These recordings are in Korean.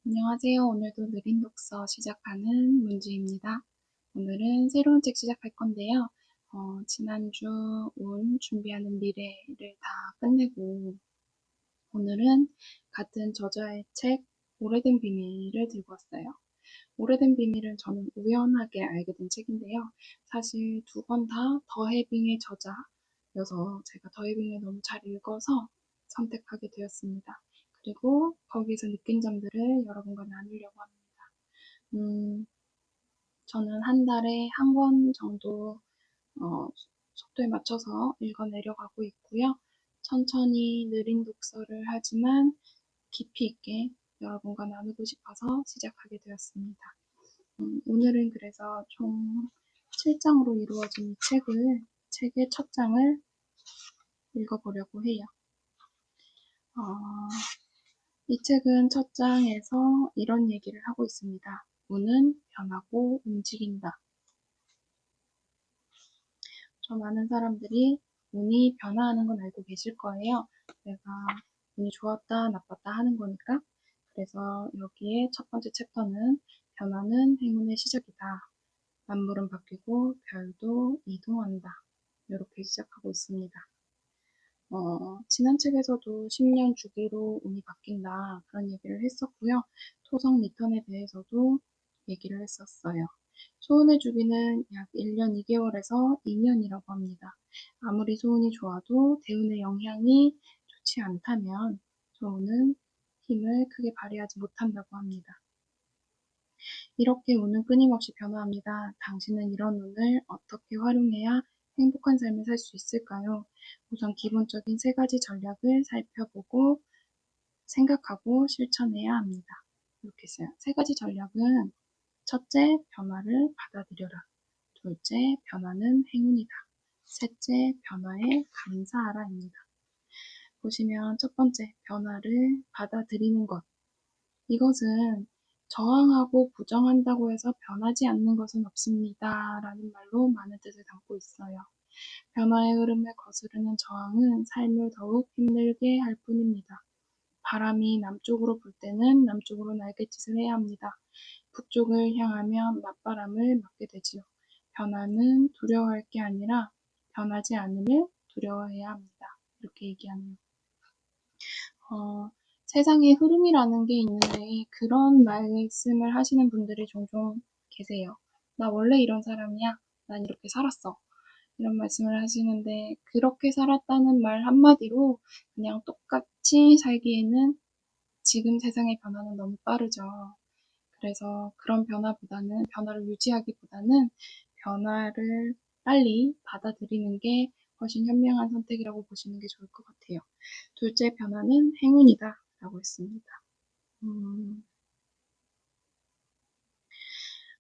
안녕하세요. 오늘도 느린 독서 시작하는 문주입니다. 오늘은 새로운 책 시작할 건데요. 지난주 운 준비하는 미래를 다 끝내고 오늘은 같은 저자의 책 오래된 비밀을 들고 왔어요. 오래된 비밀은 저는 우연하게 알게 된 책인데요. 사실 두 권 다 더해빙의 저자여서 제가 더해빙을 너무 잘 읽어서 선택하게 되었습니다. 그리고 거기서 느낀 점들을 여러분과 나누려고 합니다. 저는 한 달에 한 권 정도 속도에 맞춰서 읽어내려가고 있고요. 천천히 느린 독서를 하지만 깊이 있게 여러분과 나누고 싶어서 시작하게 되었습니다. 오늘은 그래서 총 7장으로 이루어진 이 책의 첫 장을 읽어보려고 해요. 이 책은 첫 장에서 이런 얘기를 하고 있습니다. 운은 변하고 움직인다. 저 많은 사람들이 운이 변화하는 건 알고 계실 거예요. 내가 운이 좋았다, 나빴다 하는 거니까. 그래서 여기에 첫 번째 챕터는 변화는 행운의 시작이다. 만물은 바뀌고 별도 이동한다. 이렇게 시작하고 있습니다. 지난 책에서도 10년 주기로 운이 바뀐다. 그런 얘기를 했었고요. 토성 리턴에 대해서도 얘기를 했었어요. 소운의 주기는 약 1년 2개월에서 2년이라고 합니다. 아무리 소운이 좋아도 대운의 영향이 좋지 않다면 소운은 힘을 크게 발휘하지 못한다고 합니다. 이렇게 운은 끊임없이 변화합니다. 당신은 이런 운을 어떻게 활용해야 행복한 삶을 살 수 있을까요? 우선 기본적인 3가지 전략을 살펴보고 생각하고 실천해야 합니다. 이렇게 써요. 3가지 전략은 첫째, 변화를 받아들여라. 둘째, 변화는 행운이다. 셋째, 변화에 감사하라입니다. 보시면 첫 번째, 변화를 받아들이는 것. 이것은 저항하고 부정한다고 해서 변하지 않는 것은 없습니다. 라는 말로 많은 뜻을 담고 있어요. 변화의 흐름을 거스르는 저항은 삶을 더욱 힘들게 할 뿐입니다. 바람이 남쪽으로 불 때는 남쪽으로 날갯짓을 해야 합니다. 북쪽을 향하면 맞바람을 맞게 되지요. 변화는 두려워할 게 아니라 변하지 않음을 두려워해야 합니다. 이렇게 얘기하네요. 세상의 흐름이라는 게 있는데 그런 말씀을 하시는 분들이 종종 계세요. 나 원래 이런 사람이야. 난 이렇게 살았어. 이런 말씀을 하시는데 그렇게 살았다는 말 한마디로 그냥 똑같이 살기에는 지금 세상의 변화는 너무 빠르죠. 그래서 그런 변화를 유지하기보다는 변화를 빨리 받아들이는 게 훨씬 현명한 선택이라고 보시는 게 좋을 것 같아요. 둘째 변화는 행운이다 라고 했습니다.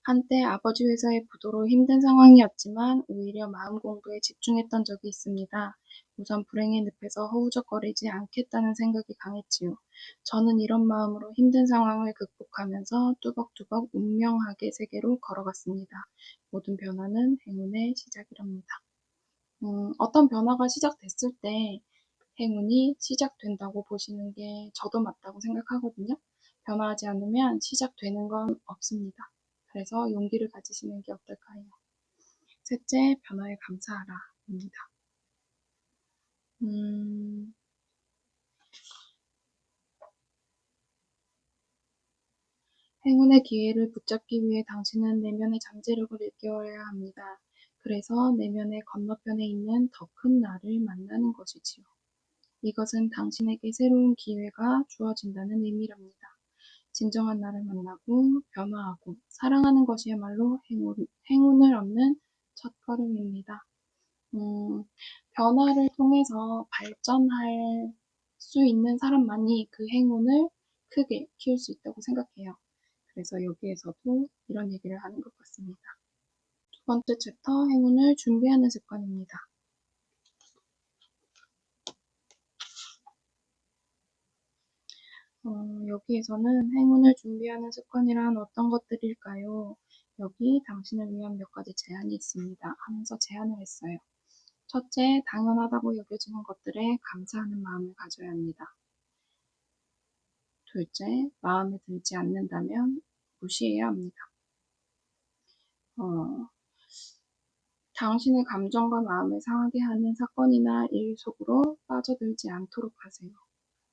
한때 아버지 회사의 부도로 힘든 상황이었지만 오히려 마음 공부에 집중했던 적이 있습니다. 우선 불행의 늪에서 허우적거리지 않겠다는 생각이 강했지요. 저는 이런 마음으로 힘든 상황을 극복하면서 뚜벅뚜벅 운명학의 세계로 걸어갔습니다. 모든 변화는 행운의 시작이랍니다. 어떤 변화가 시작됐을 때 행운이 시작된다고 보시는 게 저도 맞다고 생각하거든요. 변화하지 않으면 시작되는 건 없습니다. 그래서 용기를 가지시는 게 어떨까요? 셋째, 변화에 감사하라입니다. 행운의 기회를 붙잡기 위해 당신은 내면의 잠재력을 일깨워야 합니다. 그래서 내면의 건너편에 있는 더 큰 나를 만나는 것이지요. 이것은 당신에게 새로운 기회가 주어진다는 의미랍니다. 진정한 나를 만나고 변화하고 사랑하는 것이야말로 행운을 얻는 첫걸음입니다. 변화를 통해서 발전할 수 있는 사람만이 그 행운을 크게 키울 수 있다고 생각해요. 그래서 여기에서도 이런 얘기를 하는 것 같습니다. 두 번째 챕터, 행운을 준비하는 습관입니다. 여기에서는 행운을 준비하는 습관이란 어떤 것들일까요? 여기 당신을 위한 몇 가지 제안이 있습니다. 하면서 제안을 했어요. 첫째, 당연하다고 여겨지는 것들에 감사하는 마음을 가져야 합니다. 둘째, 마음에 들지 않는다면 무시해야 합니다. 당신의 감정과 마음을 상하게 하는 사건이나 일 속으로 빠져들지 않도록 하세요.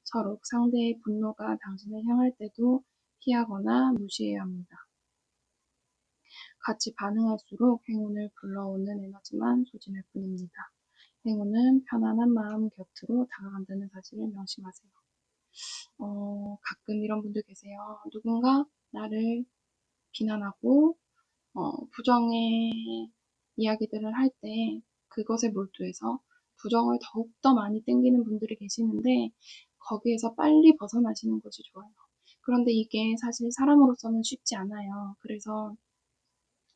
서로 상대의 분노가 당신을 향할 때도 피하거나 무시해야 합니다. 같이 반응할수록 행운을 불러오는 에너지만 소진할 뿐입니다. 행운은 편안한 마음 곁으로 다가간다는 사실을 명심하세요. 가끔 이런 분들 계세요. 누군가 나를 비난하고 부정의 이야기들을 할 때 그것에 몰두해서 부정을 더욱더 많이 땡기는 분들이 계시는데 거기에서 빨리 벗어나시는 것이 좋아요. 그런데 이게 사실 사람으로서는 쉽지 않아요. 그래서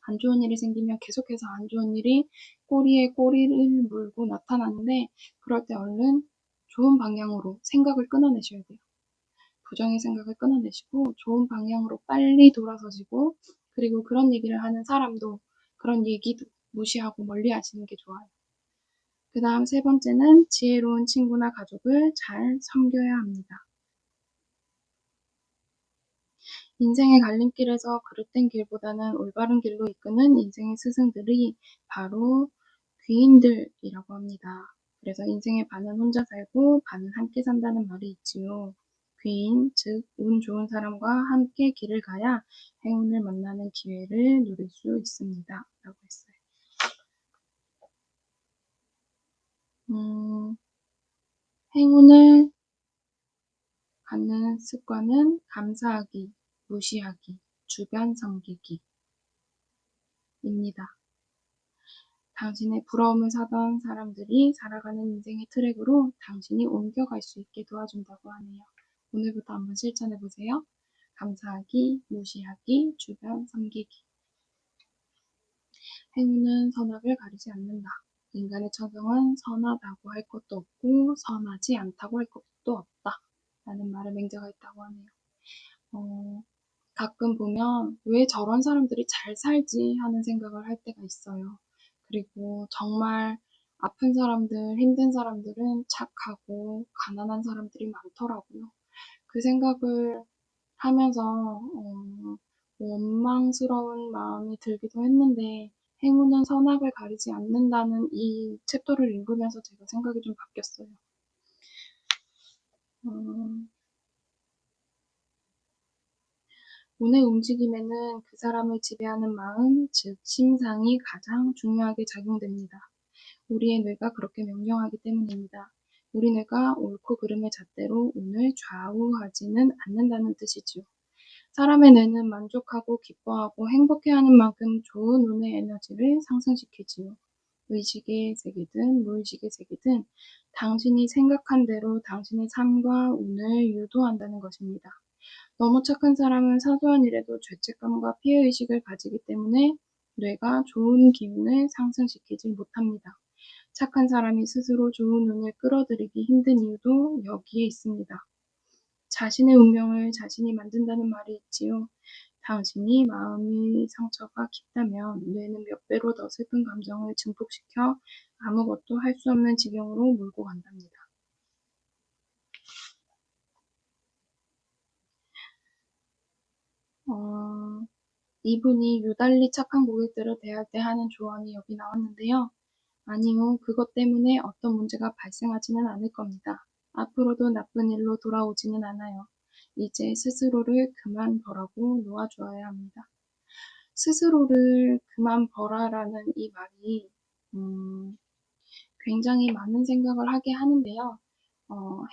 안 좋은 일이 생기면 계속해서 안 좋은 일이 꼬리에 꼬리를 물고 나타나는데 그럴 때 얼른 좋은 방향으로 생각을 끊어내셔야 돼요. 부정의 생각을 끊어내시고 좋은 방향으로 빨리 돌아서시고 그리고 그런 얘기를 하는 사람도 그런 얘기도 무시하고 멀리 하시는 게 좋아요. 그 다음 세 번째는 지혜로운 친구나 가족을 잘 섬겨야 합니다. 인생의 갈림길에서 그릇된 길보다는 올바른 길로 이끄는 인생의 스승들이 바로 귀인들이라고 합니다. 그래서 인생의 반은 혼자 살고 반은 함께 산다는 말이 있지요. 귀인, 즉 운 좋은 사람과 함께 길을 가야 행운을 만나는 기회를 누릴 수 있습니다. 라고 했어요. 행운을 갖는 습관은 감사하기, 무시하기, 주변 섬기기입니다. 당신의 부러움을 사던 사람들이 살아가는 인생의 트랙으로 당신이 옮겨갈 수 있게 도와준다고 하네요. 오늘부터 한번 실천해보세요. 감사하기, 무시하기, 주변 섬기기. 행운은 선악을 가리지 않는다. 인간의 처성은 선하다고 할 것도 없고 선하지 않다고 할 것도 없다. 라는 말에 맹자가 있다고 하네요. 가끔 보면 왜 저런 사람들이 잘 살지 하는 생각을 할 때가 있어요. 그리고 정말 아픈 사람들, 힘든 사람들은 착하고 가난한 사람들이 많더라고요. 그 생각을 하면서 원망스러운 마음이 들기도 했는데 행운은 선악을 가리지 않는다는 이 챕터를 읽으면서 제가 생각이 좀 바뀌었어요. 운의 움직임에는 그 사람을 지배하는 마음, 즉 심상이 가장 중요하게 작용됩니다. 우리의 뇌가 그렇게 명령하기 때문입니다. 우리 뇌가 옳고 그름의 잣대로 운을 좌우하지는 않는다는 뜻이지요. 사람의 뇌는 만족하고 기뻐하고 행복해하는 만큼 좋은 운의 에너지를 상승시키지요. 의식의 세계든 무의식의 세계든 당신이 생각한 대로 당신의 삶과 운을 유도한다는 것입니다. 너무 착한 사람은 사소한 일에도 죄책감과 피해의식을 가지기 때문에 뇌가 좋은 기운을 상승시키지 못합니다. 착한 사람이 스스로 좋은 운을 끌어들이기 힘든 이유도 여기에 있습니다. 자신의 운명을 자신이 만든다는 말이 있지요. 당신이 마음의 상처가 깊다면 뇌는 몇 배로 더 슬픈 감정을 증폭시켜 아무것도 할 수 없는 지경으로 몰고 간답니다. 이분이 유달리 착한 고객들을 대할 때 하는 조언이 여기 나왔는데요. 아니요, 그것 때문에 어떤 문제가 발생하지는 않을 겁니다. 앞으로도 나쁜 일로 돌아오지는 않아요. 이제 스스로를 그만 보라고 놓아주어야 합니다. 스스로를 그만 보라라는 이 말이 굉장히 많은 생각을 하게 하는데요.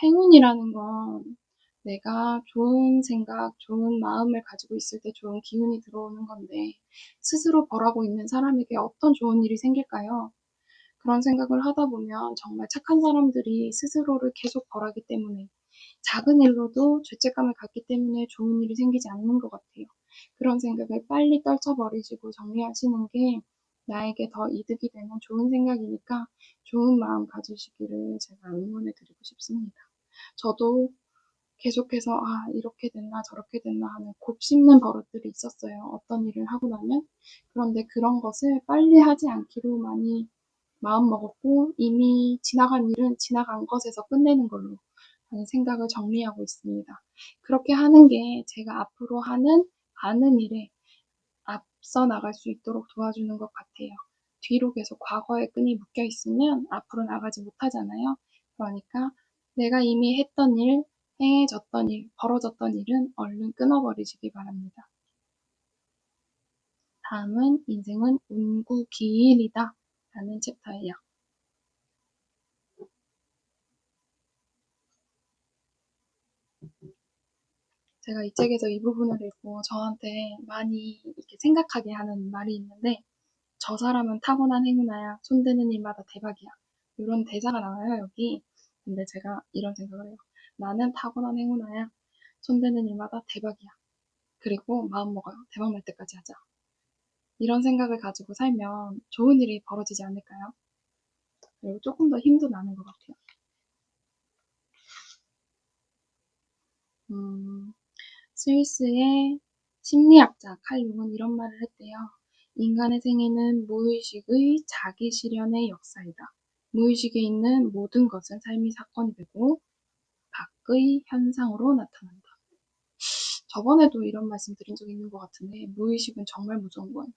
행운이라는 건 내가 좋은 생각, 좋은 마음을 가지고 있을 때 좋은 기운이 들어오는 건데 스스로 벌하고 있는 사람에게 어떤 좋은 일이 생길까요? 그런 생각을 하다 보면 정말 착한 사람들이 스스로를 계속 벌하기 때문에 작은 일로도 죄책감을 갖기 때문에 좋은 일이 생기지 않는 것 같아요. 그런 생각을 빨리 떨쳐버리시고 정리하시는 게 나에게 더 이득이 되는 좋은 생각이니까 좋은 마음 가지시기를 제가 응원해 드리고 싶습니다. 저도 계속해서 이렇게 됐나 저렇게 됐나 하는 곱씹는 버릇들이 있었어요. 어떤 일을 하고 나면. 그런데 그런 것을 빨리 하지 않기로 많이 마음 먹었고 이미 지나간 일은 지나간 것에서 끝내는 걸로 라는 생각을 정리하고 있습니다. 그렇게 하는 게 제가 앞으로 하는 많은 일에 앞서 나갈 수 있도록 도와주는 것 같아요. 뒤로 계속 과거의 끈이 묶여 있으면 앞으로 나가지 못하잖아요. 그러니까 내가 이미 했던 일, 행해졌던 일, 벌어졌던 일은 얼른 끊어버리시기 바랍니다. 다음은 인생은 운구기일이다 라는 챕터예요. 제가 이 책에서 이 부분을 읽고 저한테 많이 이렇게 생각하게 하는 말이 있는데, 저 사람은 타고난 행운아야, 손대는 일마다 대박이야. 이런 대사가 나와요, 여기. 근데 제가 이런 생각을 해요. 나는 타고난 행운아야, 손대는 일마다 대박이야. 그리고 마음 먹어요. 대박 날 때까지 하자. 이런 생각을 가지고 살면 좋은 일이 벌어지지 않을까요? 그리고 조금 더 힘도 나는 것 같아요. 스위스의 심리학자 칼 융은 이런 말을 했대요. 인간의 생애는 무의식의 자기 실현의 역사이다. 무의식에 있는 모든 것은 삶이 사건이 되고 밖의 현상으로 나타난다. 저번에도 이런 말씀 드린 적 있는 것 같은데, 무의식은 정말 무서운 거예요.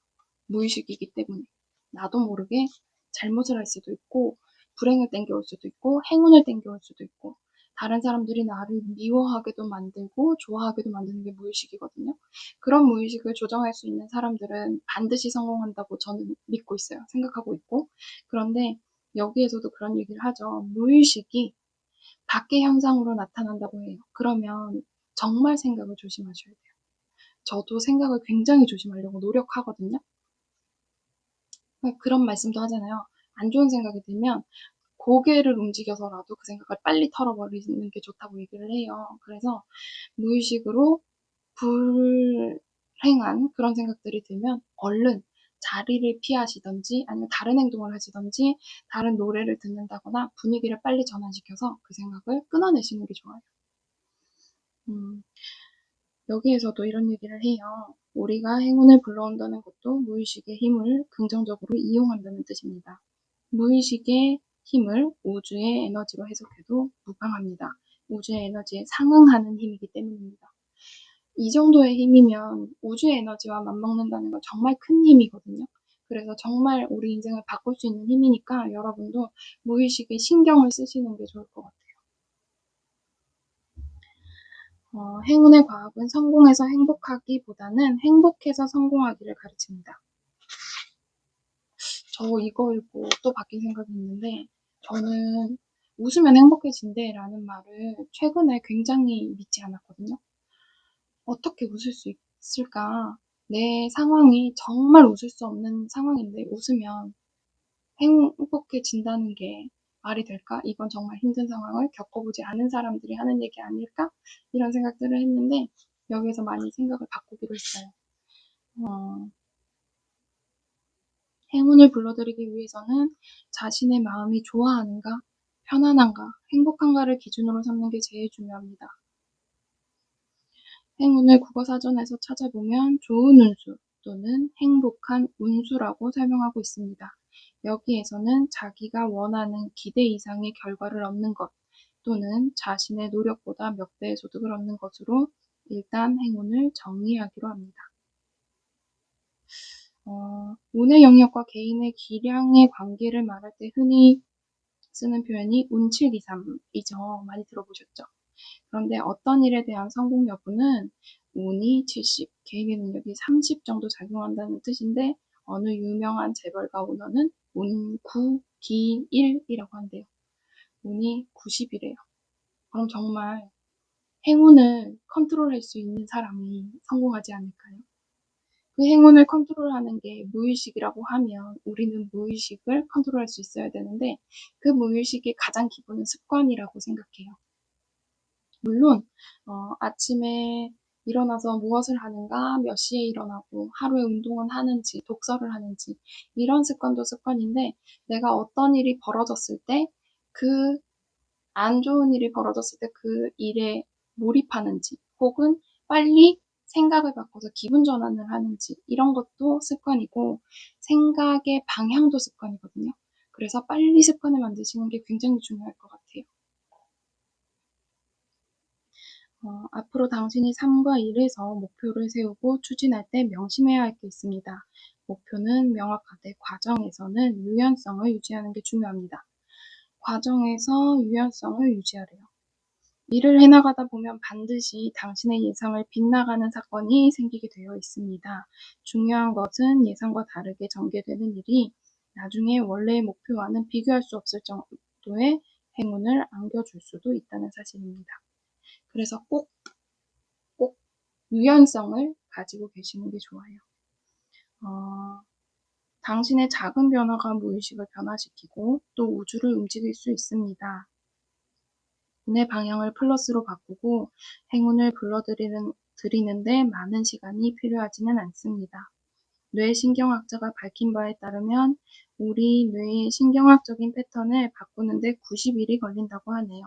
무의식이기 때문에 나도 모르게 잘못을 할 수도 있고, 불행을 땡겨올 수도 있고, 행운을 땡겨올 수도 있고, 다른 사람들이 나를 미워하게도 만들고 좋아하게도 만드는 게 무의식이거든요. 그런 무의식을 조정할 수 있는 사람들은 반드시 성공한다고 저는 믿고 있어요. 생각하고 있고. 그런데 여기에서도 그런 얘기를 하죠. 무의식이 밖의 현상으로 나타난다고 해요. 그러면 정말 생각을 조심하셔야 돼요. 저도 생각을 굉장히 조심하려고 노력하거든요. 그런 말씀도 하잖아요. 안 좋은 생각이 들면 고개를 움직여서라도 그 생각을 빨리 털어버리는 게 좋다고 얘기를 해요. 그래서 무의식으로 불행한 그런 생각들이 들면 얼른 자리를 피하시던지 아니면 다른 행동을 하시던지 다른 노래를 듣는다거나 분위기를 빨리 전환시켜서 그 생각을 끊어내시는 게 좋아요. 여기에서도 이런 얘기를 해요. 우리가 행운을 불러온다는 것도 무의식의 힘을 긍정적으로 이용한다는 뜻입니다. 무의식의 힘을 우주의 에너지로 해석해도 무방합니다. 우주의 에너지에 상응하는 힘이기 때문입니다. 이 정도의 힘이면 우주의 에너지와 맞먹는다는 건 정말 큰 힘이거든요. 그래서 정말 우리 인생을 바꿀 수 있는 힘이니까 여러분도 무의식에 신경을 쓰시는 게 좋을 것 같아요. 행운의 과학은 성공해서 행복하기보다는 행복해서 성공하기를 가르칩니다. 저 이거 읽고 또 바뀐 생각이 있는데, 저는 웃으면 행복해진대 라는 말을 최근에 굉장히 믿지 않았거든요. 어떻게 웃을 수 있을까? 내 상황이 정말 웃을 수 없는 상황인데 웃으면 행복해진다는 게 말이 될까? 이건 정말 힘든 상황을 겪어보지 않은 사람들이 하는 얘기 아닐까? 이런 생각들을 했는데 여기에서 많이 생각을 바꾸기로 했어요. 행운을 불러들이기 위해서는 자신의 마음이 좋아하는가, 편안한가, 행복한가를 기준으로 삼는 게 제일 중요합니다. 행운을 국어사전에서 찾아보면 좋은 운수 또는 행복한 운수라고 설명하고 있습니다. 여기에서는 자기가 원하는 기대 이상의 결과를 얻는 것 또는 자신의 노력보다 몇 배의 소득을 얻는 것으로 일단 행운을 정의하기로 합니다. 운의 영역과 개인의 기량의 관계를 말할 때 흔히 쓰는 표현이 운723이죠. 많이 들어보셨죠? 그런데 어떤 일에 대한 성공 여부는 운이 70, 개인의 능력이 30 정도 작용한다는 뜻인데 어느 유명한 재벌가 오너는 운 9, 기 1이라고 한대요. 운이 90이래요. 그럼 정말 행운을 컨트롤할 수 있는 사람이 성공하지 않을까요? 그 행운을 컨트롤하는 게 무의식이라고 하면 우리는 무의식을 컨트롤할 수 있어야 되는데 그 무의식의 가장 기본은 습관이라고 생각해요. 물론 아침에 일어나서 무엇을 하는가, 몇 시에 일어나고 하루에 운동은 하는지, 독서를 하는지 이런 습관도 습관인데 내가 어떤 일이 벌어졌을 때 그 안 좋은 일이 벌어졌을 때 그 일에 몰입하는지 혹은 빨리 생각을 바꿔서 기분 전환을 하는지 이런 것도 습관이고 생각의 방향도 습관이거든요. 그래서 빨리 습관을 만드시는 게 굉장히 중요할 것 같아요. 앞으로 당신이 삶과 일에서 목표를 세우고 추진할 때 명심해야 할 게 있습니다. 목표는 명확하되 과정에서는 유연성을 유지하는 게 중요합니다. 과정에서 유연성을 유지하래요. 일을 해나가다 보면 반드시 당신의 예상을 빗나가는 사건이 생기게 되어 있습니다. 중요한 것은 예상과 다르게 전개되는 일이 나중에 원래의 목표와는 비교할 수 없을 정도의 행운을 안겨줄 수도 있다는 사실입니다. 그래서 꼭 유연성을 가지고 계시는 게 좋아요. 당신의 작은 변화가 무의식을 변화시키고 또 우주를 움직일 수 있습니다. 운의 방향을 플러스로 바꾸고 행운을 불러들이는데 많은 시간이 필요하지는 않습니다. 뇌신경학자가 밝힌 바에 따르면 우리 뇌의 신경학적인 패턴을 바꾸는데 90일이 걸린다고 하네요.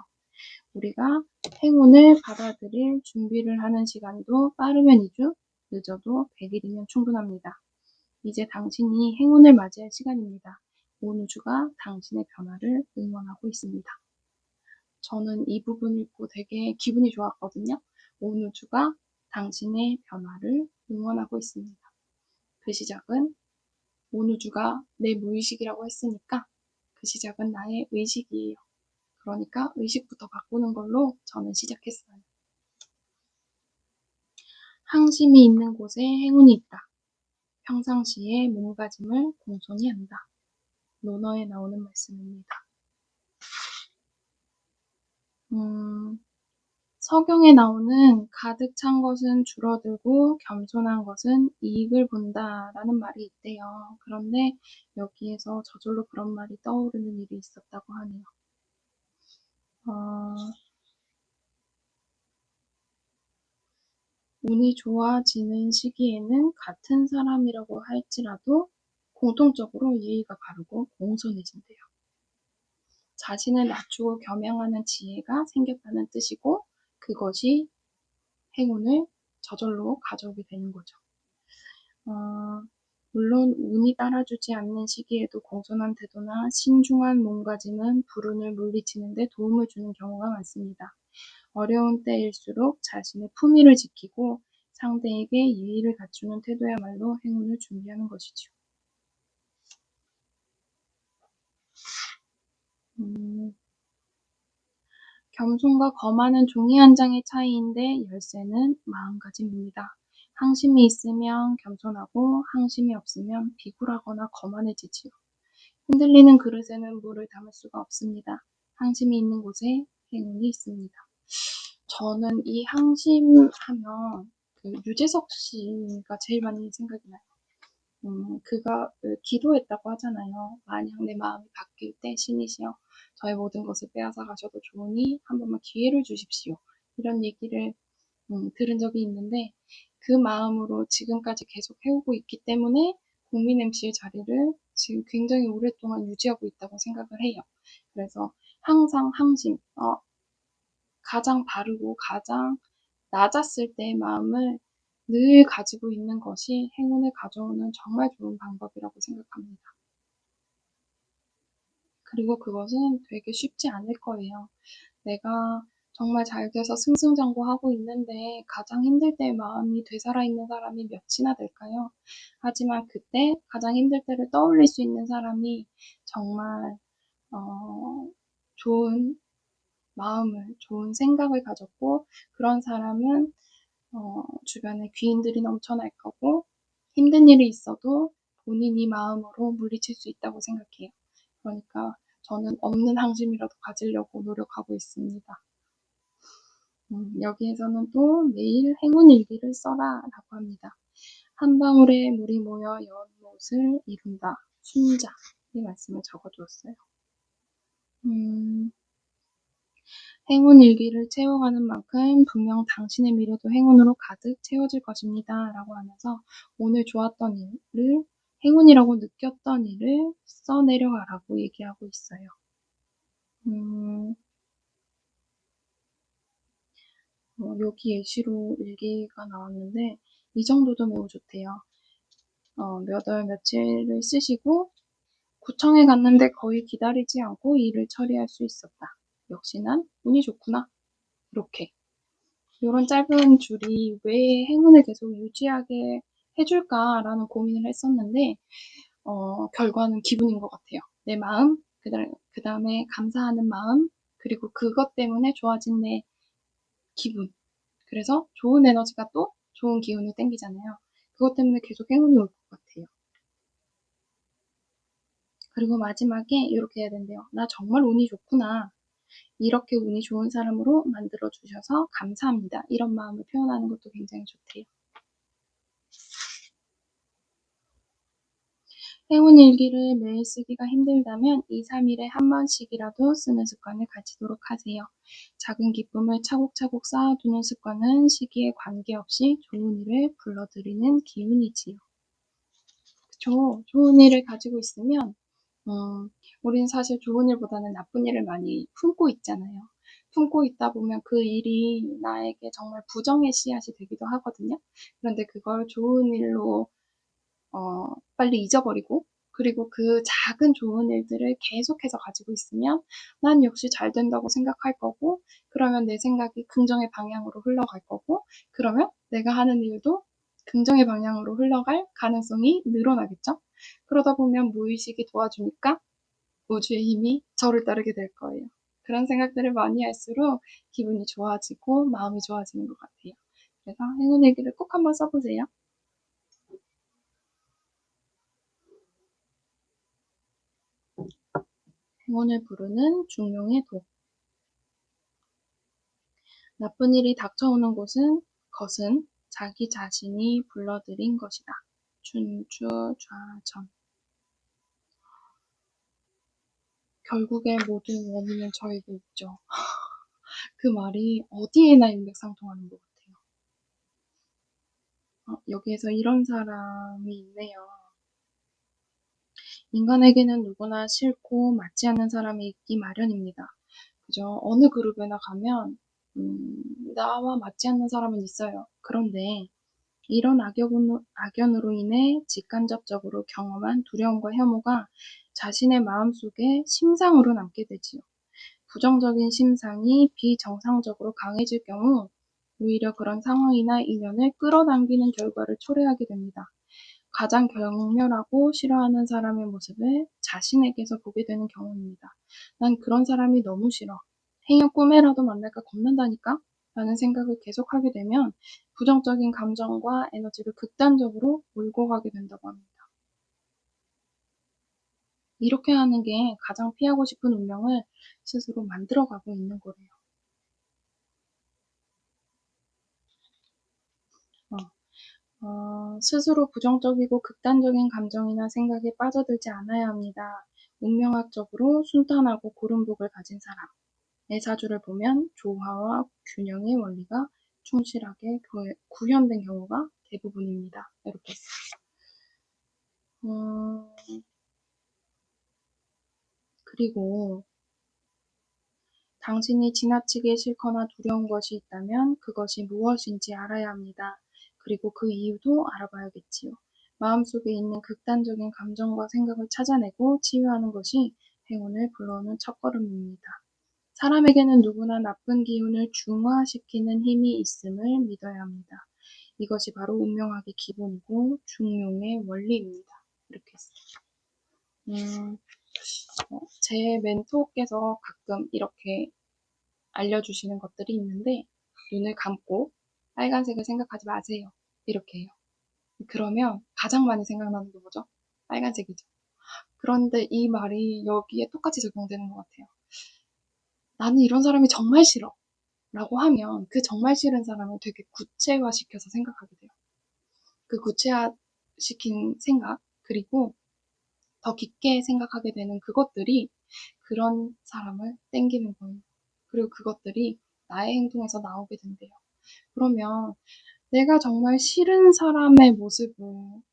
우리가 행운을 받아들일 준비를 하는 시간도 빠르면 2주, 늦어도 100일이면 충분합니다. 이제 당신이 행운을 맞이할 시간입니다. 온 우주가 당신의 변화를 응원하고 있습니다. 저는 이 부분 읽고 되게 기분이 좋았거든요. 온 우주가 당신의 변화를 응원하고 있습니다. 그 시작은 온 우주가 내 무의식이라고 했으니까 그 시작은 나의 의식이에요. 그러니까 의식부터 바꾸는 걸로 저는 시작했어요. 항심이 있는 곳에 행운이 있다. 평상시에 몸가짐을 공손히 한다. 논어에 나오는 말씀입니다. 서경에 나오는 가득 찬 것은 줄어들고 겸손한 것은 이익을 본다라는 말이 있대요. 그런데 여기에서 저절로 그런 말이 떠오르는 일이 있었다고 하네요. 운이 좋아지는 시기에는 같은 사람이라고 할지라도 공통적으로 예의가 바르고 공손해진대요. 자신을 낮추고 겸양하는 지혜가 생겼다는 뜻이고 그것이 행운을 저절로 가져오게 되는 거죠. 물론 운이 따라주지 않는 시기에도 공손한 태도나 신중한 몸가짐은 불운을 물리치는 데 도움을 주는 경우가 많습니다. 어려운 때일수록 자신의 품위를 지키고 상대에게 예의를 갖추는 태도야말로 행운을 준비하는 것이죠. 겸손과 거만은 종이 한 장의 차이인데 열쇠는 마음가짐입니다. 항심이 있으면 겸손하고 항심이 없으면 비굴하거나 거만해지지요. 흔들리는 그릇에는 물을 담을 수가 없습니다. 항심이 있는 곳에 행운이 있습니다. 저는 이 항심하면 그 유재석 씨가 제일 많이 생각이 나요. 그가 기도했다고 하잖아요. 만약 내 마음이 바뀔 때 신이시여 저의 모든 것을 빼앗아 가셔도 좋으니 한 번만 기회를 주십시오. 이런 얘기를 들은 적이 있는데 그 마음으로 지금까지 계속 해오고 있기 때문에 국민 MC의 자리를 지금 굉장히 오랫동안 유지하고 있다고 생각을 해요. 그래서 항상 항심, 가장 바르고 가장 낮았을 때의 마음을 늘 가지고 있는 것이 행운을 가져오는 정말 좋은 방법이라고 생각합니다. 그리고 그것은 되게 쉽지 않을 거예요. 내가 정말 잘 돼서 승승장구하고 있는데 가장 힘들 때 마음이 되살아 있는 사람이 몇이나 될까요? 하지만 그때 가장 힘들 때를 떠올릴 수 있는 사람이 정말 좋은 마음을, 좋은 생각을 가졌고 그런 사람은 주변에 귀인들이 넘쳐날 거고 힘든 일이 있어도 본인이 마음으로 물리칠 수 있다고 생각해요. 그러니까 저는 없는 항심이라도 가지려고 노력하고 있습니다. 여기에서는 또 매일 행운 일기를 써라 라고 합니다. 한 방울의 물이 모여 연못을 이룬다. 순자 이 말씀을 적어두었어요. 행운 일기를 채워가는 만큼 분명 당신의 미래도 행운으로 가득 채워질 것입니다. 라고 하면서 오늘 좋았던 일을 행운이라고 느꼈던 일을 써내려가라고 얘기하고 있어요. 여기 예시로 일기가 나왔는데 이 정도도 매우 좋대요. 몇 월 며칠을 쓰시고 구청에 갔는데 거의 기다리지 않고 일을 처리할 수 있었다. 역시 난 운이 좋구나. 이렇게. 이런 짧은 줄이 왜 행운을 계속 유지하게 해줄까라는 고민을 했었는데, 결과는 기분인 것 같아요. 내 마음, 그 다음에 감사하는 마음, 그리고 그것 때문에 좋아진 내 기분. 그래서 좋은 에너지가 또 좋은 기운을 땡기잖아요. 그것 때문에 계속 행운이 올 것 같아요. 그리고 마지막에 이렇게 해야 된대요. 나 정말 운이 좋구나. 이렇게 운이 좋은 사람으로 만들어주셔서 감사합니다. 이런 마음을 표현하는 것도 굉장히 좋대요. 행운 일기를 매일 쓰기가 힘들다면 2, 3일에 한 번씩이라도 쓰는 습관을 가지도록 하세요. 작은 기쁨을 차곡차곡 쌓아두는 습관은 시기에 관계없이 좋은 일을 불러들이는 기운이지요. 그쵸? 좋은 일을 가지고 있으면 우리는 사실 좋은 일보다는 나쁜 일을 많이 품고 있잖아요. 품고 있다 보면 그 일이 나에게 정말 부정의 씨앗이 되기도 하거든요. 그런데 그걸 좋은 일로 빨리 잊어버리고, 그리고 그 작은 좋은 일들을 계속해서 가지고 있으면 난 역시 잘 된다고 생각할 거고, 그러면 내 생각이 긍정의 방향으로 흘러갈 거고, 그러면 내가 하는 일도 긍정의 방향으로 흘러갈 가능성이 늘어나겠죠? 그러다 보면 무의식이 도와주니까 우주의 힘이 저를 따르게 될 거예요. 그런 생각들을 많이 할수록 기분이 좋아지고 마음이 좋아지는 것 같아요. 그래서 행운 일기를 꼭 한번 써보세요. 행운을 부르는 중용의 도. 나쁜 일이 닥쳐오는 것은 자기 자신이 불러들인 것이다. 춘추좌전. 결국에 모든 원인은 저에게 있죠. 그 말이 어디에나 일맥상통하는 것 같아요. 여기에서 이런 사람이 있네요. 인간에게는 누구나 싫고 맞지 않는 사람이 있기 마련입니다. 그죠? 어느 그룹에나 가면 나와 맞지 않는 사람은 있어요. 그런데 이런 악연으로 인해 직간접적으로 경험한 두려움과 혐오가 자신의 마음속에 심상으로 남게 되지요. 부정적인 심상이 비정상적으로 강해질 경우 오히려 그런 상황이나 인연을 끌어당기는 결과를 초래하게 됩니다. 가장 경멸하고 싫어하는 사람의 모습을 자신에게서 보게 되는 경우입니다. 난 그런 사람이 너무 싫어. 행여 꿈에라도 만날까 겁난다니까? 라는 생각을 계속하게 되면 부정적인 감정과 에너지를 극단적으로 몰고 가게 된다고 합니다. 이렇게 하는 게 가장 피하고 싶은 운명을 스스로 만들어가고 있는 거래요. 스스로 부정적이고 극단적인 감정이나 생각에 빠져들지 않아야 합니다. 운명학적으로 순탄하고 고른 복을 가진 사람. 내 사주를 보면 조화와 균형의 원리가 충실하게 구현된 경우가 대부분입니다. 이렇게 했어요. 그리고 당신이 지나치게 싫거나 두려운 것이 있다면 그것이 무엇인지 알아야 합니다. 그리고 그 이유도 알아봐야겠지요. 마음속에 있는 극단적인 감정과 생각을 찾아내고 치유하는 것이 행운을 불러오는 첫걸음입니다. 사람에게는 누구나 나쁜 기운을 중화시키는 힘이 있음을 믿어야 합니다. 이것이 바로 운명학의 기본이고 중용의 원리입니다. 이렇게 했어요. 제 멘토께서 가끔 이렇게 알려주시는 것들이 있는데 눈을 감고 빨간색을 생각하지 마세요. 이렇게 해요. 그러면 가장 많이 생각나는 게 뭐죠? 빨간색이죠. 그런데 이 말이 여기에 똑같이 적용되는 것 같아요. 나는 이런 사람이 정말 싫어. 라고 하면 그 정말 싫은 사람을 되게 구체화시켜서 생각하게 돼요. 그 구체화시킨 생각, 그리고 더 깊게 생각하게 되는 그것들이 그런 사람을 땡기는 거예요. 그리고 그것들이 나의 행동에서 나오게 된대요. 그러면 내가 정말 싫은 사람의 모습을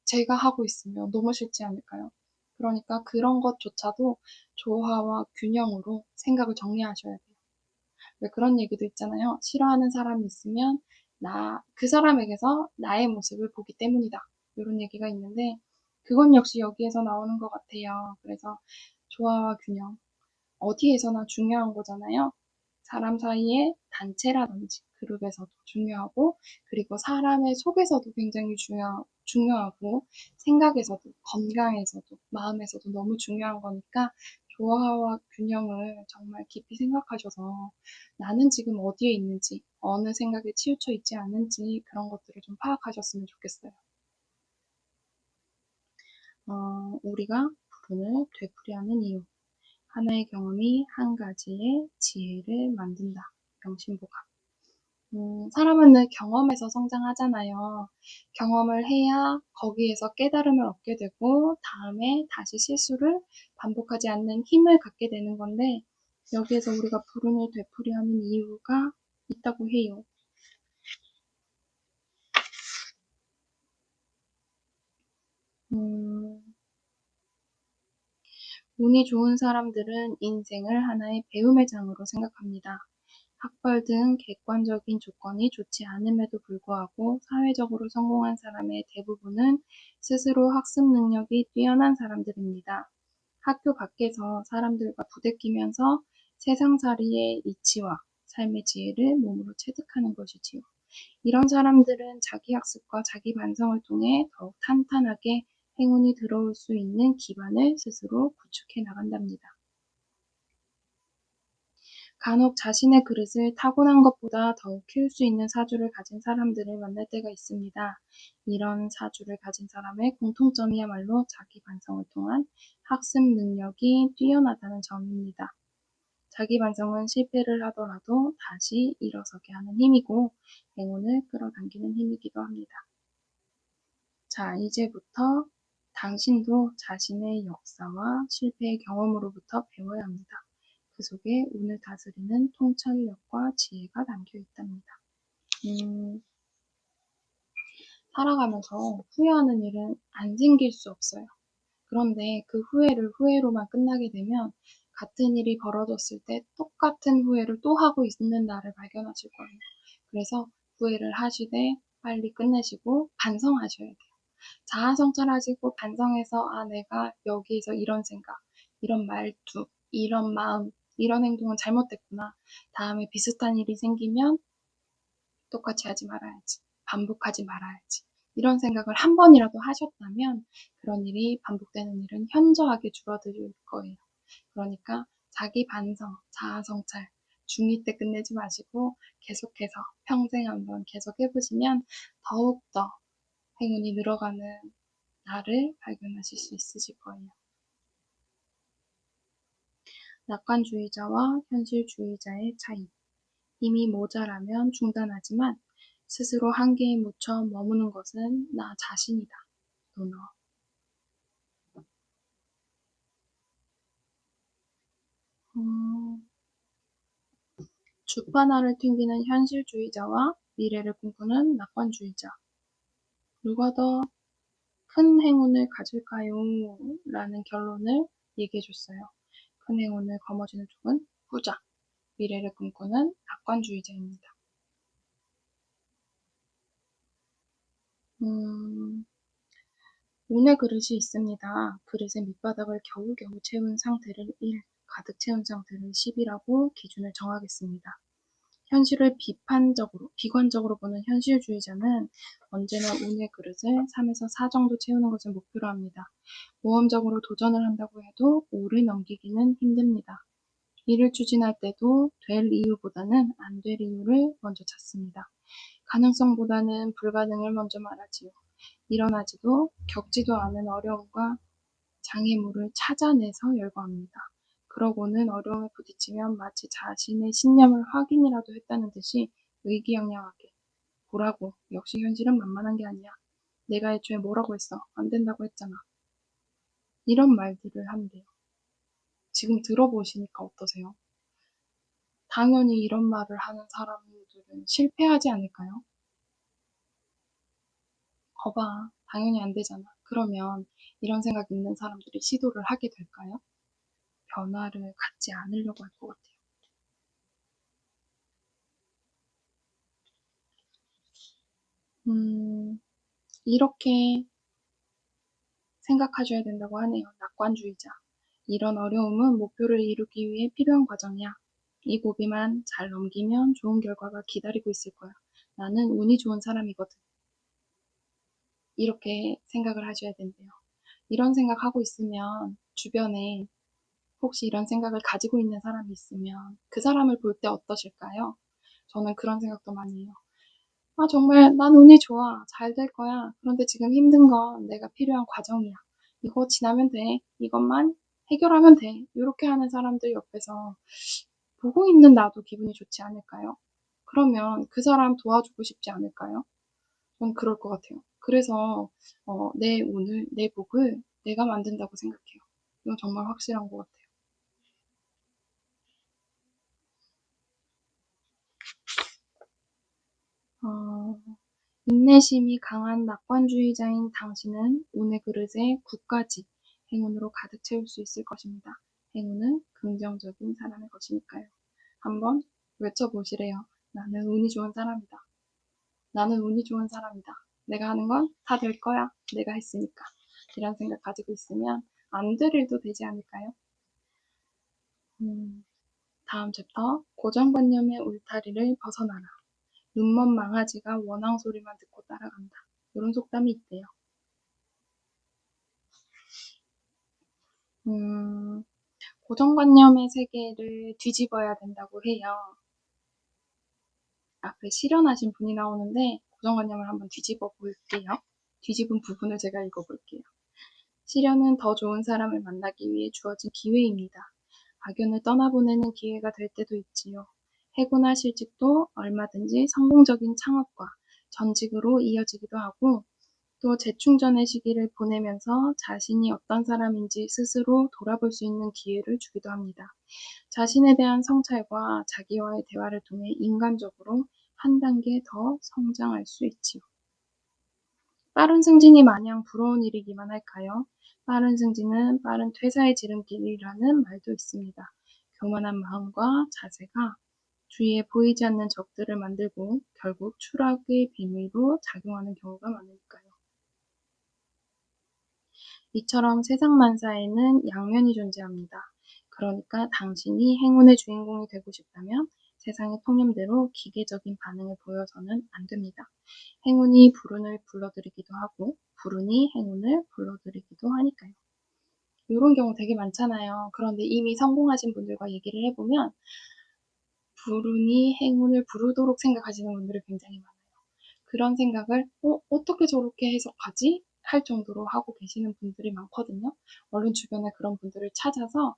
제가 하고 있으면 너무 싫지 않을까요? 그러니까 그런 것조차도 조화와 균형으로 생각을 정리하셔야 돼요. 왜 그런 얘기도 있잖아요. 싫어하는 사람이 있으면 그 사람에게서 나의 모습을 보기 때문이다. 이런 얘기가 있는데 그건 역시 여기에서 나오는 것 같아요. 그래서 조화와 균형. 어디에서나 중요한 거잖아요. 사람 사이의 단체라든지 그룹에서도 중요하고, 그리고 사람의 속에서도 굉장히 중요하고, 생각에서도, 건강에서도, 마음에서도 너무 중요한 거니까, 조화와 균형을 정말 깊이 생각하셔서 나는 지금 어디에 있는지, 어느 생각에 치우쳐 있지 않은지 그런 것들을 좀 파악하셨으면 좋겠어요. 우리가 불운을 되풀이하는 이유. 하나의 경험이 한 가지의 지혜를 만든다. 명심보감. 사람은 늘 경험에서 성장하잖아요. 경험을 해야 거기에서 깨달음을 얻게 되고 다음에 다시 실수를 반복하지 않는 힘을 갖게 되는 건데 여기에서 우리가 불운을 되풀이하는 이유가 있다고 해요. 운이 좋은 사람들은 인생을 하나의 배움의 장으로 생각합니다. 학벌 등 객관적인 조건이 좋지 않음에도 불구하고 사회적으로 성공한 사람의 대부분은 스스로 학습 능력이 뛰어난 사람들입니다. 학교 밖에서 사람들과 부대끼면서 세상살이의 이치와 삶의 지혜를 몸으로 체득하는 것이지요. 이런 사람들은 자기 학습과 자기 반성을 통해 더욱 탄탄하게 행운이 들어올 수 있는 기반을 스스로 구축해 나간답니다. 간혹 자신의 그릇을 타고난 것보다 더욱 키울 수 있는 사주를 가진 사람들을 만날 때가 있습니다. 이런 사주를 가진 사람의 공통점이야말로 자기 반성을 통한 학습 능력이 뛰어나다는 점입니다. 자기 반성은 실패를 하더라도 다시 일어서게 하는 힘이고 행운을 끌어당기는 힘이기도 합니다. 자, 이제부터 당신도 자신의 역사와 실패의 경험으로부터 배워야 합니다. 그 속에 운을 다스리는 통찰력과 지혜가 담겨 있답니다. 살아가면서 후회하는 일은 안 생길 수 없어요. 그런데 그 후회를 후회로만 끝나게 되면 같은 일이 벌어졌을 때 똑같은 후회를 또 하고 있는 나를 발견하실 거예요. 그래서 후회를 하시되 빨리 끝내시고 반성하셔야 돼요. 자아 성찰하시고 반성해서 아, 내가 여기에서 이런 생각, 이런 말투, 이런 마음, 이런 행동은 잘못됐구나. 다음에 비슷한 일이 생기면 똑같이 하지 말아야지. 반복하지 말아야지. 이런 생각을 한 번이라도 하셨다면 그런 일이 반복되는 일은 현저하게 줄어들 거예요. 그러니까 자기 반성, 자아 성찰, 중2 때 끝내지 마시고 계속해서 평생 한번 계속 해보시면 더욱더 행운이 늘어가는 나를 발견하실 수 있으실 거예요. 낙관주의자와 현실주의자의 차이. 힘이 모자라면 중단하지만 스스로 한계에 묻혀 머무는 것은 나 자신이다. 논어. 주파나를 튕기는 현실주의자와 미래를 꿈꾸는 낙관주의자. 누가 더 큰 행운을 가질까요? 라는 결론을 얘기해줬어요. 큰 행운을 거머쥐는 쪽은 후자, 미래를 꿈꾸는 낙관주의자입니다. 운의 그릇이 있습니다. 그릇의 밑바닥을 겨우겨우 채운 상태를 1, 가득 채운 상태를 10이라고 기준을 정하겠습니다. 현실을 비관적으로 보는 현실주의자는 언제나 운의 그릇을 3에서 4 정도 채우는 것을 목표로 합니다. 모험적으로 도전을 한다고 해도 5를 넘기기는 힘듭니다. 일을 추진할 때도 될 이유보다는 안 될 이유를 먼저 찾습니다. 가능성보다는 불가능을 먼저 말하지요. 일어나지도 겪지도 않은 어려움과 장애물을 찾아내서 열거합니다. 그러고는 어려움에 부딪히면 마치 자신의 신념을 확인이라도 했다는 듯이 의기양양하게 보라고 역시 현실은 만만한 게 아니야. 내가 애초에 뭐라고 했어. 안 된다고 했잖아. 이런 말들을 한대요. 지금 들어보시니까 어떠세요? 당연히 이런 말을 하는 사람들은 실패하지 않을까요? 거봐, 당연히 안 되잖아. 그러면 이런 생각 있는 사람들이 시도를 하게 될까요? 변화를 갖지 않으려고 할 것 같아요. 이렇게 생각하셔야 된다고 하네요. 낙관주의자. 이런 어려움은 목표를 이루기 위해 필요한 과정이야. 이 고비만 잘 넘기면 좋은 결과가 기다리고 있을 거야. 나는 운이 좋은 사람이거든. 이렇게 생각을 하셔야 된대요. 이런 생각하고 있으면 주변에 혹시 이런 생각을 가지고 있는 사람이 있으면 그 사람을 볼 때 어떠실까요? 저는 그런 생각도 많이 해요. 아, 정말 난 운이 좋아. 잘 될 거야. 그런데 지금 힘든 건 내가 필요한 과정이야. 이거 지나면 돼. 이것만 해결하면 돼. 이렇게 하는 사람들 옆에서 보고 있는 나도 기분이 좋지 않을까요? 그러면 그 사람 도와주고 싶지 않을까요? 전 그럴 것 같아요. 그래서 내 운을, 내 복을 내가 만든다고 생각해요. 이건 정말 확실한 것 같아요. 어, 인내심이 강한 낙관주의자인 당신은 운의 그릇에 9가지 행운으로 가득 채울 수 있을 것입니다. 행운은 긍정적인 사람의 것이니까요. 한번 외쳐보시래요. 나는 운이 좋은 사람이다. 나는 운이 좋은 사람이다. 내가 하는 건 다 될 거야. 내가 했으니까. 이런 생각 가지고 있으면 안 될 일도 되지 않을까요? 다음 챕터. 고정관념의 울타리를 벗어나라. 눈먼 망아지가 원앙 소리만 듣고 따라간다. 이런 속담이 있대요. 음, 고정관념의 세계를 뒤집어야 된다고 해요. 앞에 실현하신 분이 나오는데 고정관념을 한번 뒤집어 볼게요. 뒤집은 부분을 제가 읽어볼게요. 시련은 더 좋은 사람을 만나기 위해 주어진 기회입니다. 악연을 떠나보내는 기회가 될 때도 있지요. 해고나 실직도 얼마든지 성공적인 창업과 전직으로 이어지기도 하고 또 재충전의 시기를 보내면서 자신이 어떤 사람인지 스스로 돌아볼 수 있는 기회를 주기도 합니다. 자신에 대한 성찰과 자기와의 대화를 통해 인간적으로 한 단계 더 성장할 수 있지요. 빠른 승진이 마냥 부러운 일이기만 할까요? 빠른 승진은 빠른 퇴사의 지름길이라는 말도 있습니다. 교만한 마음과 자세가 주위에 보이지 않는 적들을 만들고 결국 추락의 비밀로 작용하는 경우가 많으니까요. 이처럼 세상 만사에는 양면이 존재합니다. 그러니까 당신이 행운의 주인공이 되고 싶다면 세상의 통념대로 기계적인 반응을 보여서는 안 됩니다. 행운이 불운을 불러들이기도 하고 불운이 행운을 불러들이기도 하니까요. 이런 경우 되게 많잖아요. 그런데 이미 성공하신 분들과 얘기를 해보면 불운이 행운을 부르도록 생각하시는 분들이 굉장히 많아요. 그런 생각을 어떻게 저렇게 해석하지? 할 정도로 하고 계시는 분들이 많거든요. 얼른 주변에 그런 분들을 찾아서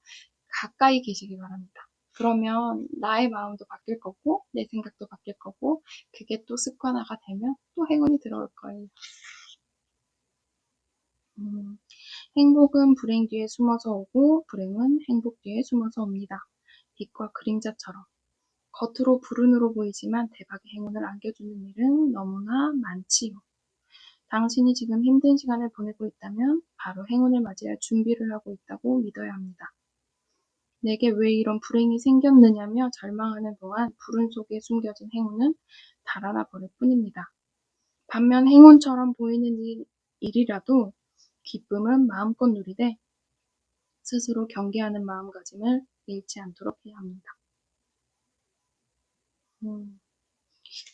가까이 계시기 바랍니다. 그러면 나의 마음도 바뀔 거고 내 생각도 바뀔 거고 그게 또 습관화가 되면 또 행운이 들어올 거예요. 음, 행복은 불행 뒤에 숨어서 오고 불행은 행복 뒤에 숨어서 옵니다. 빛과 그림자처럼 겉으로 불운으로 보이지만 대박의 행운을 안겨주는 일은 너무나 많지요. 당신이 지금 힘든 시간을 보내고 있다면 바로 행운을 맞이할 준비를 하고 있다고 믿어야 합니다. 내게 왜 이런 불행이 생겼느냐며 절망하는 동안 불운 속에 숨겨진 행운은 달아나 버릴 뿐입니다. 반면 행운처럼 보이는 일이라도 기쁨은 마음껏 누리되 스스로 경계하는 마음가짐을 잃지 않도록 해야 합니다.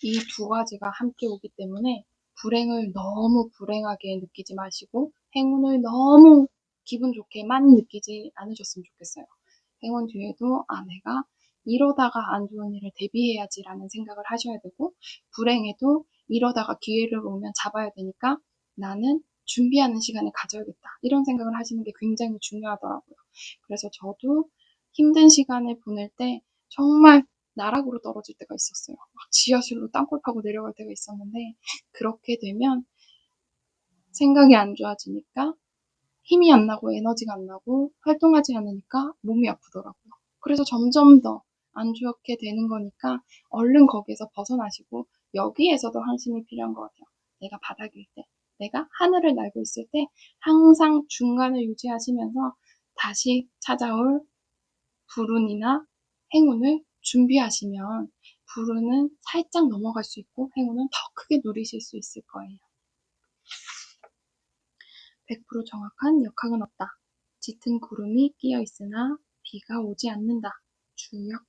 이 두 가지가 함께 오기 때문에 불행을 너무 불행하게 느끼지 마시고 행운을 너무 기분 좋게만 느끼지 않으셨으면 좋겠어요. 행운 뒤에도 내가 이러다가 안 좋은 일을 대비해야지라는 생각을 하셔야 되고 불행해도 이러다가 기회를 오면 잡아야 되니까 나는 준비하는 시간을 가져야겠다. 이런 생각을 하시는 게 굉장히 중요하더라고요. 그래서 저도 힘든 시간을 보낼 때 정말 나락으로 떨어질 때가 있었어요. 막 지하실로 땅굴 파고 내려갈 때가 있었는데 그렇게 되면 생각이 안 좋아지니까 힘이 안 나고 에너지가 안 나고 활동하지 않으니까 몸이 아프더라고요. 그래서 점점 더 안 좋게 되는 거니까 얼른 거기에서 벗어나시고 여기에서도 항심이 필요한 것 같아요. 내가 바닥일 때, 내가 하늘을 날고 있을 때 항상 중간을 유지하시면서 다시 찾아올 불운이나 행운을 준비하시면 불운은 살짝 넘어갈 수 있고 행운은 더 크게 누리실 수 있을 거예요. 100% 정확한 역학은 없다. 짙은 구름이 끼어 있으나 비가 오지 않는다. 주역.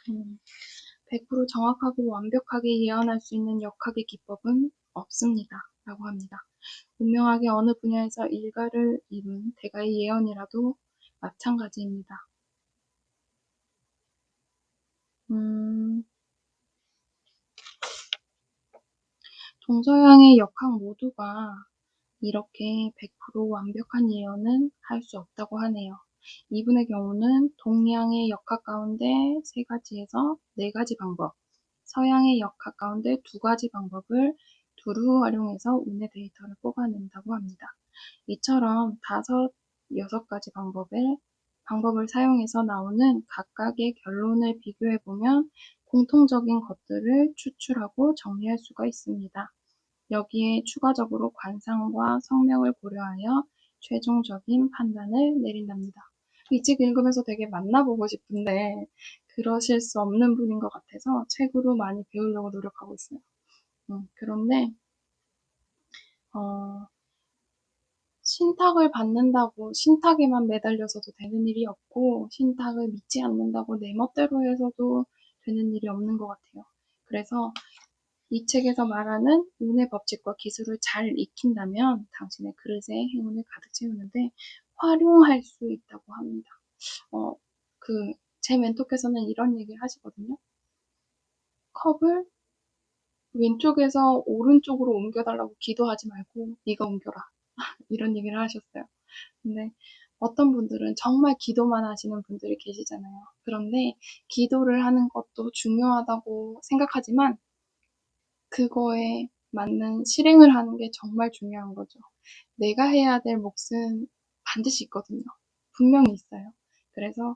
100% 정확하고 완벽하게 예언할 수 있는 역학의 기법은 없습니다. 라고 합니다. 분명하게 어느 분야에서 일가를 이룬 대가의 예언이라도 마찬가지입니다. 동서양의 역학 모두가 이렇게 100% 완벽한 예언은 할 수 없다고 하네요. 이분의 경우는 동양의 역학 가운데 3가지에서 4가지 방법, 서양의 역학 가운데 2가지 방법을 두루 활용해서 운의 데이터를 뽑아낸다고 합니다. 이처럼 5, 6가지 방법을 사용해서 나오는 각각의 결론을 비교해보면 공통적인 것들을 추출하고 정리할 수가 있습니다. 여기에 추가적으로 관상과 성명을 고려하여 최종적인 판단을 내린답니다. 이 책 읽으면서 되게 만나보고 싶은데 그러실 수 없는 분인 것 같아서 책으로 많이 배우려고 노력하고 있어요. 그런데 신탁을 받는다고 신탁에만 매달려서도 되는 일이 없고 신탁을 믿지 않는다고 내 멋대로 해서도 되는 일이 없는 것 같아요. 그래서 이 책에서 말하는 운의 법칙과 기술을 잘 익힌다면 당신의 그릇에 행운을 가득 채우는데 활용할 수 있다고 합니다. 제 멘토께서는 이런 얘기를 하시거든요. 컵을 왼쪽에서 오른쪽으로 옮겨달라고 기도하지 말고 네가 옮겨라. 이런 얘기를 하셨어요. 근데 어떤 분들은 정말 기도만 하시는 분들이 계시잖아요. 그런데 기도를 하는 것도 중요하다고 생각하지만 그거에 맞는 실행을 하는 게 정말 중요한 거죠. 내가 해야 될 몫은 반드시 있거든요. 분명히 있어요. 그래서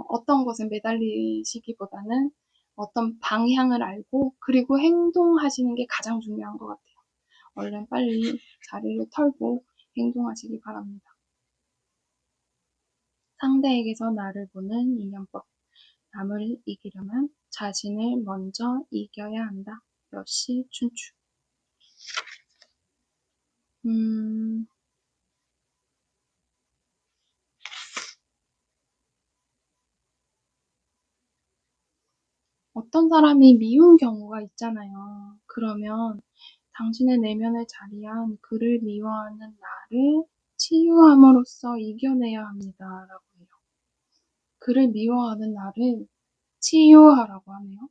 어떤 것에 매달리시기보다는 어떤 방향을 알고 그리고 행동하시는 게 가장 중요한 것 같아요. 얼른 빨리 자리를 털고 행동하시기 바랍니다. 상대에게서 나를 보는 인연법. 남을 이기려면 자신을 먼저 이겨야 한다. 역시 춘추. 어떤 사람이 미운 경우가 있잖아요. 그러면 당신의 내면을 자리한 그를 미워하는 나를 치유함으로써 이겨내야 합니다. 라고 해요. 그를 미워하는 나를 치유하라고 하네요.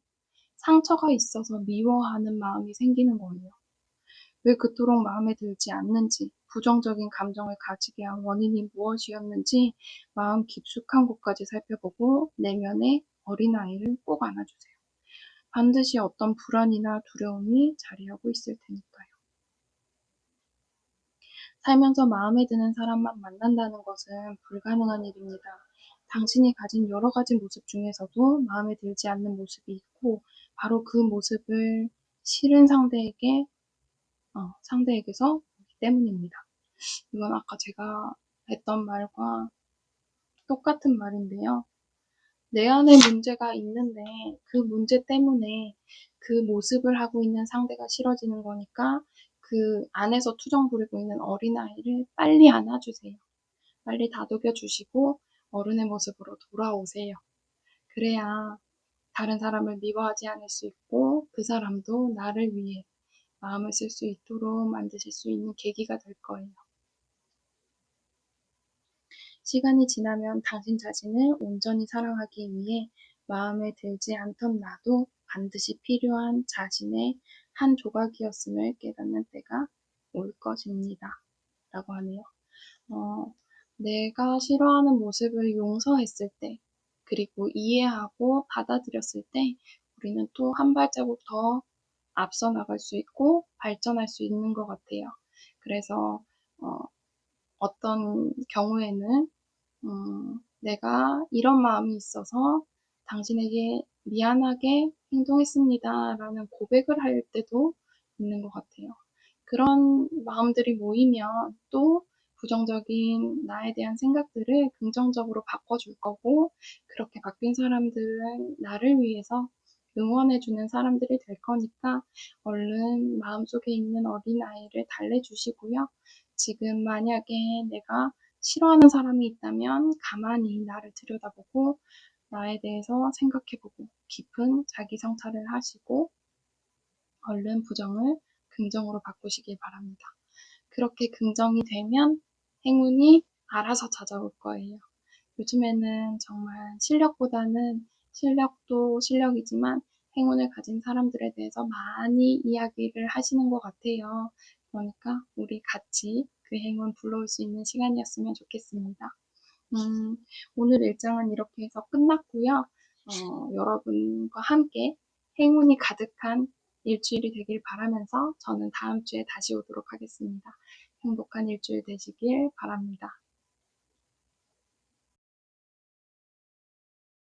상처가 있어서 미워하는 마음이 생기는 거예요. 왜 그토록 마음에 들지 않는지, 부정적인 감정을 가지게 한 원인이 무엇이었는지 마음 깊숙한 곳까지 살펴보고 내면의 어린아이를 꼭 안아주세요. 반드시 어떤 불안이나 두려움이 자리하고 있을 테니까요. 살면서 마음에 드는 사람만 만난다는 것은 불가능한 일입니다. 당신이 가진 여러 가지 모습 중에서도 마음에 들지 않는 모습이 있고 바로 그 모습을 싫은 상대에게서 오기 때문입니다. 이건 아까 제가 했던 말과 똑같은 말인데요. 내 안에 문제가 있는데 그 문제 때문에 그 모습을 하고 있는 상대가 싫어지는 거니까 그 안에서 투정 부리고 있는 어린아이를 빨리 안아주세요. 빨리 다독여 주시고 어른의 모습으로 돌아오세요. 그래야 다른 사람을 미워하지 않을 수 있고 그 사람도 나를 위해 마음을 쓸 수 있도록 만드실 수 있는 계기가 될 거예요. 시간이 지나면 당신 자신을 온전히 사랑하기 위해 마음에 들지 않던 나도 반드시 필요한 자신의 한 조각이었음을 깨닫는 때가 올 것입니다. 라고 하네요. 내가 싫어하는 모습을 용서했을 때, 그리고 이해하고 받아들였을 때, 우리는 또 한 발자국 더 앞서 나갈 수 있고 발전할 수 있는 것 같아요. 그래서 어떤 경우에는 내가 이런 마음이 있어서 당신에게 미안하게 행동했습니다. 라는 고백을 할 때도 있는 것 같아요. 그런 마음들이 모이면 또 부정적인 나에 대한 생각들을 긍정적으로 바꿔줄 거고, 그렇게 바뀐 사람들은 나를 위해서 응원해주는 사람들이 될 거니까 얼른 마음속에 있는 어린아이를 달래주시고요. 지금 만약에 내가 싫어하는 사람이 있다면 가만히 나를 들여다보고 나에 대해서 생각해보고 깊은 자기 성찰을 하시고 얼른 부정을 긍정으로 바꾸시길 바랍니다. 그렇게 긍정이 되면 행운이 알아서 찾아올 거예요. 요즘에는 정말 실력보다는 실력도 실력이지만 행운을 가진 사람들에 대해서 많이 이야기를 하시는 것 같아요. 그러니까 우리 같이 그 행운 불러올 수 있는 시간이었으면 좋겠습니다. 음, 오늘 일정은 이렇게 해서 끝났고요. 여러분과 함께 행운이 가득한 일주일이 되길 바라면서 저는 다음 주에 다시 오도록 하겠습니다. 행복한 일주일 되시길 바랍니다.